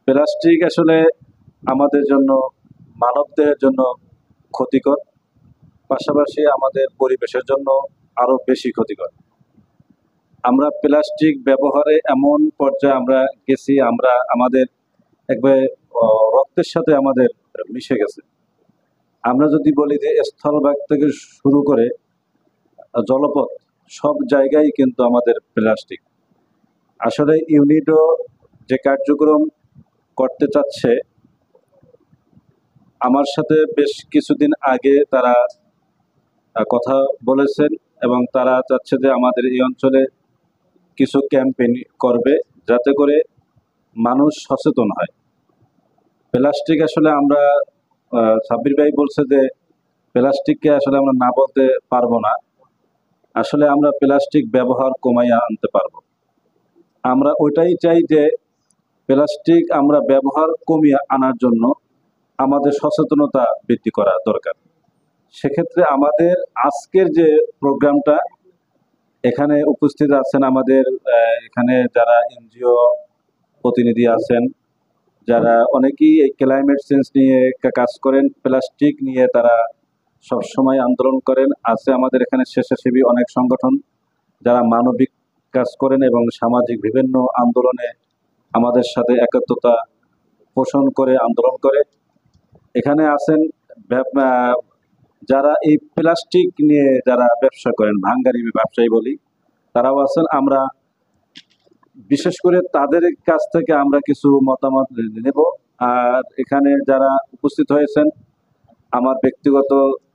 Plastic আসলে আমাদের জন্য, মানবদেহের জন্য ক্ষতিকর, পাশাপাশি আমাদের পরিবেশের জন্য আরো বেশি ক্ষতিকর। আমরা প্লাস্টিক ব্যবহারে এমন পর্যায়ে আমরা গেছি, আমরা আমাদের একবারে রক্তের সাথে আমাদের মিশে গেছে। আমরা যদি বলি যে স্থলভাগ থেকে শুরু করে জলপথ, সব জায়গায় কিন্তু আমাদের প্লাস্টিক। আসলে ইউনিডো যে কার্যক্রম করতে চাচ্ছে, আমার সাথে বেশ কিছুদিন আগে তারা কথা বলেছেন এবং তারা চাচ্ছে যে আমাদের এই অঞ্চলে কিছু ক্যাম্পেইন করবে, যাতে করে মানুষ সচেতন হয়। প্লাস্টিক আসলে আমরা, সাব্বির ভাই বলছে যে প্লাস্টিককে আসলে আমরা না বলতে পারবো না। আসলে আমরা প্লাস্টিক ব্যবহার কমাইয়া আনতে পারবো। আমরা ওইটাই চাই যে প্লাস্টিক আমরা ব্যবহার কমিয়ে আনার জন্য আমাদের সচেতনতা বৃদ্ধি করা দরকার। সেক্ষেত্রে আমাদের আজকের যে প্রোগ্রামটা, এখানে উপস্থিত আছেন আমাদের এখানে যারা এনজিও প্রতিনিধি আছেন, যারা অনেকেই এই ক্লাইমেট চেঞ্জ নিয়ে কাজ করেন, প্লাস্টিক নিয়ে তারা সবসময় আন্দোলন করেন। আছে আমাদের এখানে স্বেচ্ছাসেবী অনেক সংগঠন যারা মানবিক কাজ করেন এবং সামাজিক বিভিন্ন আন্দোলনে আমাদের সাথে একাত্মতা পোষণ করে আন্দোলন করে। এখানে আছেন যারা এই প্লাস্টিক নিয়ে যারা ব্যবসা করেন, ভাঙ্গারি ব্যবসায়ী বলি, তারাও আছেন। আমরা বিশেষ করে তাদের কাছ থেকে আমরা কিছু মতামত নেব। আর এখানে যারা উপস্থিত হয়েছেন, আমার ব্যক্তিগত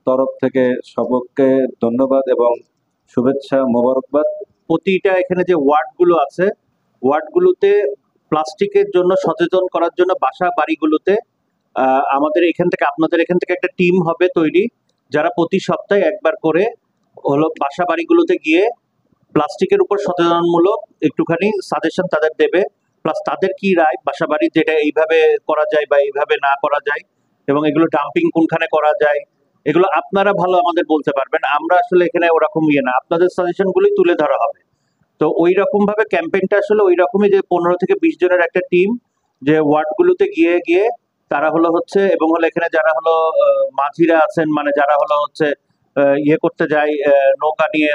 তরফ থেকে সবকে ধন্যবাদ এবং শুভেচ্ছা, মোবারকবাদ। প্রতিটা এখানে যে ওয়ার্ডগুলো আছে, ওয়ার্ডগুলোতে প্লাস্টিকের জন্য সচেতন করার জন্য বাসা বাড়িগুলোতে আমাদের এখান থেকে, আপনাদের এখান থেকে একটা টিম হবে তৈরি, যারা প্রতি সপ্তাহে একবার করে হলো বাসা বাড়িগুলোতে গিয়ে প্লাস্টিকের উপর সচেতনমূলক একটুখানি সাজেশন তাদের দেবে, প্লাস তাদের কি রায় বাসা বাড়ি যেটা এইভাবে করা যায় বা এইভাবে না করা যায়, এবং এগুলো ডাম্পিং কোনখানে করা যায়, এগুলো আপনারা ভালো আমাদের বলতে পারবেন। আমরা আসলে এখানে ওরকম না, আপনাদের সাজেশনগুলি তুলে ধরা হবে। তো ওই রকম ভাবে ক্যাম্পেইনটা আসলে ওই রকমই, যে 15 থেকে 20 জনের একটা টিম, যে ওয়ার্ডগুলোতে গিয়ে গিয়ে তারা হচ্ছে এবং এখানে যারা মাঝিরা আছেন, মানে যারা হচ্ছে ইয়ে করতে যায়, নৌকা নিয়ে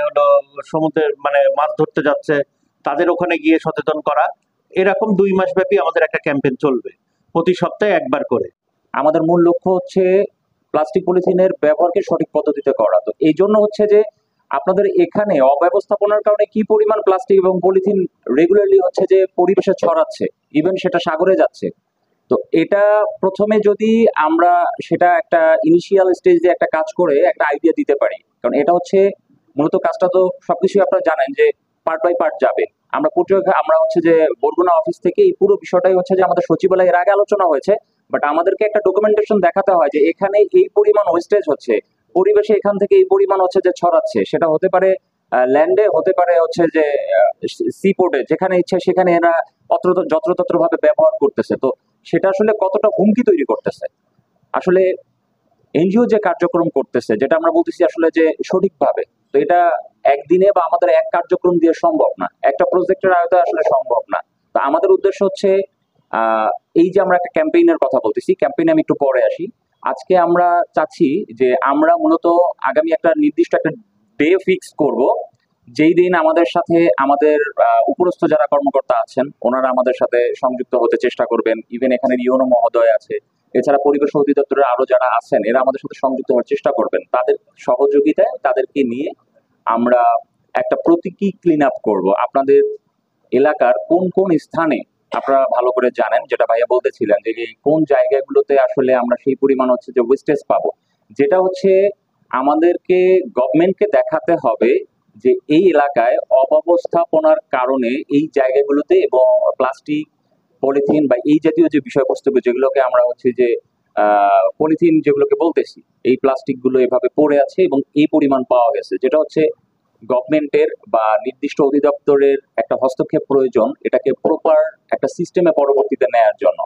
সমুদ্রের মানে মাছ ধরতে যাচ্ছে, তাদের ওখানে গিয়ে সচেতন করা। এরকম 2 মাস ব্যাপী আমাদের একটা ক্যাম্পেইন চলবে, প্রতি সপ্তাহে একবার করে। আমাদের মূল লক্ষ্য হচ্ছে প্লাস্টিক পলিথিনের ব্যবহারকে সঠিক পদ্ধতিতে করা। তো এই জন্য হচ্ছে যে আপনাদের এখানে অব্যবস্থাপনার কারণে কি পরিমাণ প্লাস্টিক এবং পলিথিন রেগুলারলি হচ্ছে যে পরিবেশে ছড়াচ্ছে, ইভেন সেটা সাগরে যাচ্ছে। তো এটা প্রথমে যদি আমরা সেটা একটা ইনিশিয়াল স্টেজে একটা কাজ করে একটা আইডিয়া দিতে পারি, কারণ এটা হচ্ছে মূলত কাজটা তো সবকিছু আপনারা জানেন যে পার্ট বাই পার্ট যাবে। আমরা হচ্ছে যে বরগুনা অফিস থেকে এই পুরো বিষয়টাই হচ্ছে যে আমাদের সচিবালয়ে এর আগে আলোচনা হয়েছে, বাট আমাদেরকে একটা ডকুমেন্টেশন দেখাতে হয় যে এখানে এই পরিমাণ ওয়েস্টেজ হচ্ছে, পরিবেশে এখান থেকে এই পরিমাণ হচ্ছে যে ছড়াচ্ছে। সেটা হতে পারে ল্যান্ডে, হতে পারে হচ্ছে যে সি পোর্টে, যেখানে ইচ্ছে সেখানে এরা যত্রতত্র ভাবে ব্যবহার করতেছে। তো সেটা আসলে কতটা হুমকি তৈরি করতেছে। আসলে এনজিও যে কার্যক্রম করতেছে, যেটা আমরা বলতেছি আসলে যে সঠিকভাবে, তো এটা একদিনে বা আমাদের এক কার্যক্রম দিয়ে সম্ভব না, একটা প্রজেক্টের আয়তে আসলে সম্ভব না। তো আমাদের উদ্দেশ্য হচ্ছে এই যে আমরা একটা ক্যাম্পেইনের কথা বলতেছি, ক্যাম্পেইনে আমি একটু পরে আসি। আজকে আমরা চাচ্ছি যে আমরা মূলত আগামী একটা নির্দিষ্ট একটা ডে ফিক্স করব, যেই দিন আমাদের সাথে আমাদের উপরস্থ যারা কর্মকর্তা আছেন ওনারা আমাদের সাথে সংযুক্ত হতে চেষ্টা করবেন। ইভেন এখানে ইউনো মহোদয় আছে, এছাড়া পরিবেশ অধিদপ্তরের আরো যারা আছেন এরা আমাদের সাথে সংযুক্ত হওয়ার চেষ্টা করবেন। তাদের সহযোগিতায় তাদেরকে নিয়ে আমরা একটা প্রতীকী ক্লিন আপ করবো। আপনাদের এলাকার কোন কোন স্থানে আপনারা ভালো করে জানেন, যেটা ভাইয়া বলতেছিলেন যে কোন জায়গাগুলোতে আসলে আমরা সেই পরিমাণ হচ্ছে যে ওয়েস্টেজ পাবো, যেটা হচ্ছে আমাদেরকে গভর্নমেন্টকে দেখাতে হবে যে এই এলাকায় অব্যবস্থাপনার কারণে এই জায়গাগুলোতে এবং প্লাস্টিক, পলিথিন বা এই জাতীয় যে বিষয়বস্তু যেগুলোকে আমরা হচ্ছে যে পলিথিন যেগুলোকে বলতেছি, এই প্লাস্টিক গুলো এভাবে পড়ে আছে এবং এই পরিমাণ পাওয়া গেছে, যেটা হচ্ছে গভর্নমেন্টের বা নির্দিষ্ট অধিদপ্তরের একটা হস্তক্ষেপ প্রয়োজন এটাকে প্রপার একটা সিস্টেমে পরবর্তীতে নেয়ার জন্য।